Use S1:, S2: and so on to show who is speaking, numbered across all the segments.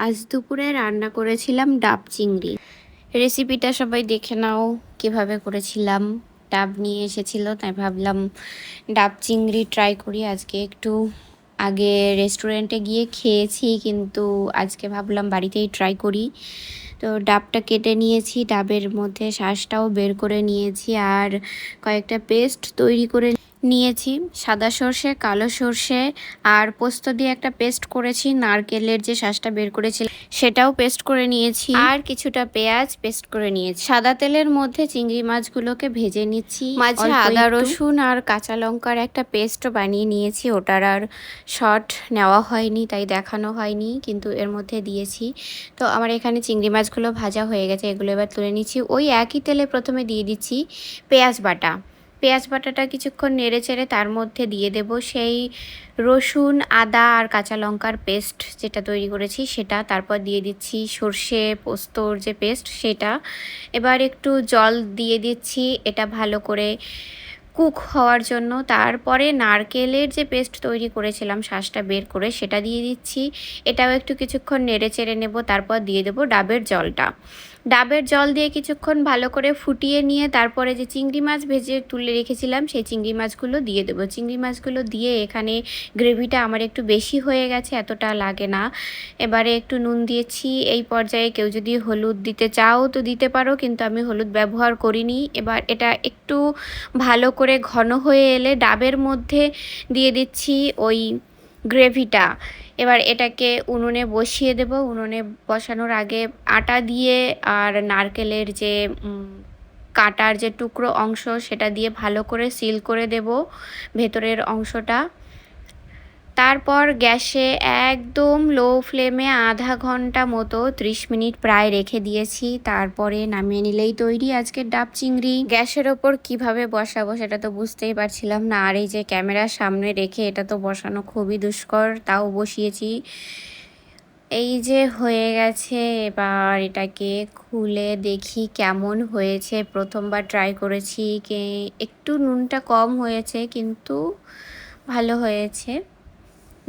S1: আজ দুপুরে রান্না করেছিলাম ডাব চিংড়ি। রেসিপিটা সবাই দেখে নাও কিভাবে করেছিলাম। ডাব নিয়ে এসেছিল, তাই ভাবলাম ডাব চিংড়ি ট্রাই করি। আজকে একটু আগে রেস্টুরেন্টে গিয়ে খেয়েছি, কিন্তু আজকে ভাবলাম বাড়িতেই ট্রাই করি। তো ডাবটা কেটে নিয়েছি, ডাবের মধ্যে শাঁসটাও বের করে নিয়েছি, আর কয়েকটা পেস্ট তৈরি করে নিয়েছি। সাদা সর্ষে, কালো সর্ষে আর পোস্ত দিয়ে একটা পেস্ট করেছি। নারকেলের যে শাঁসটা বের করেছিল সেটাও পেস্ট করে নিয়েছি, আর কিছুটা পেঁয়াজ পেস্ট করে নিয়েছি। সাদা তেলের মধ্যে চিংড়ি মাছগুলোকে ভেজে নিচ্ছি। মাঝে আদা রসুন আর কাঁচা লঙ্কার একটা পেস্টও বানিয়ে নিয়েছি। ওটার আর শর্ট নেওয়া হয়নি, তাই দেখানো হয়নি, কিন্তু এর মধ্যে দিয়েছি। তো আমার এখানে চিংড়ি মাছগুলো ভাজা হয়ে গেছে, এগুলো এবার তুলে নিচ্ছি। ওই একই তেলে প্রথমে দিয়ে দিচ্ছি পেঁয়াজ বাটা। পেঁয়াজ বাটাটা কিছুক্ষণ নেড়ে চেড়ে তার মধ্যে দিয়ে দেব সেই রসুন, আদা আর কাঁচা লঙ্কার পেস্ট যেটা তৈরি করেছি সেটা। তারপর দিয়ে দিচ্ছি সর্ষে পোস্তর যে পেস্ট সেটা। এবার একটু জল দিয়ে দিচ্ছি এটা ভালো করে কুক হওয়ার জন্য। তারপরে নারকেলের যে পেস্ট তৈরি করেছিলাম শাঁসটা বের করে সেটা দিয়ে দিচ্ছি। এটাও একটু কিছুক্ষণ নেড়ে চেড়ে নেব। তারপর দিয়ে দেবো ডাবের জলটা। ডাবের জল দিয়ে কিছুক্ষণ ভালো করে ফুটিয়ে নিয়ে তারপরে যে চিংড়ি মাছ ভেজে তুলে রেখেছিলাম সেই চিংড়ি মাছগুলো দিয়ে দেবো। চিংড়ি মাছগুলো দিয়ে এখানে গ্রেভিটা আমার একটু বেশি হয়ে গেছে, এতটা লাগে না। এবারে একটু নুন দিয়েছি। এই পর্যায়ে কেউ যদি হলুদ দিতে চাও তো দিতে পারো, কিন্তু আমি হলুদ ব্যবহার করিনি। এবার এটা একটু ভালো করে ঘন হয়ে এলে ডাবের মধ্যে দিয়ে দিচ্ছি ওই গ্রেভিটা। এবার এটাকে উনুনে বসিয়ে দেব। উনুনে বসানোর আগে আটা দিয়ে আর নারকেলের যে কাটার যে টুকরো অংশ সেটা দিয়ে ভালো করে সিল করে দেব ভেতরের অংশটা। তারপর গ্যাসে একদম লো ফ্লেমে আধা ঘন্টা মতো 30 মিনিট প্রায় রেখে দিয়েছি। তারপরে নামিয়ে নিলেই তৈরি আজকের ডাব চিংড়ি। গ্যাসের ওপর কিভাবে বসাবো সেটা তো বুঝতেই পারছিলাম না, আর এই যে ক্যামেরার সামনে রেখে এটা তো বসানো খুবই দুষ্কর, তাও বসিয়েছি। এই যে হয়ে গেছে, এবার এটাকে খুলে দেখি কেমন হয়েছে। প্রথমবার ট্রাই করেছি, একটু নুনটা কম হয়েছে, কিন্তু ভালো হয়েছে।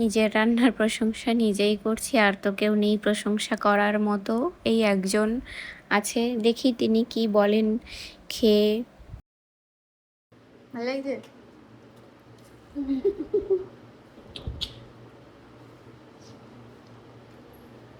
S1: নিজের রান্নার প্রশংসা নিজেই করছি, আর তো কেউ নেই প্রশংসা করার মতো। এই একজন আছে, দেখি তিনি কি বলেন খেয়ে।
S2: ভালো লাগছে?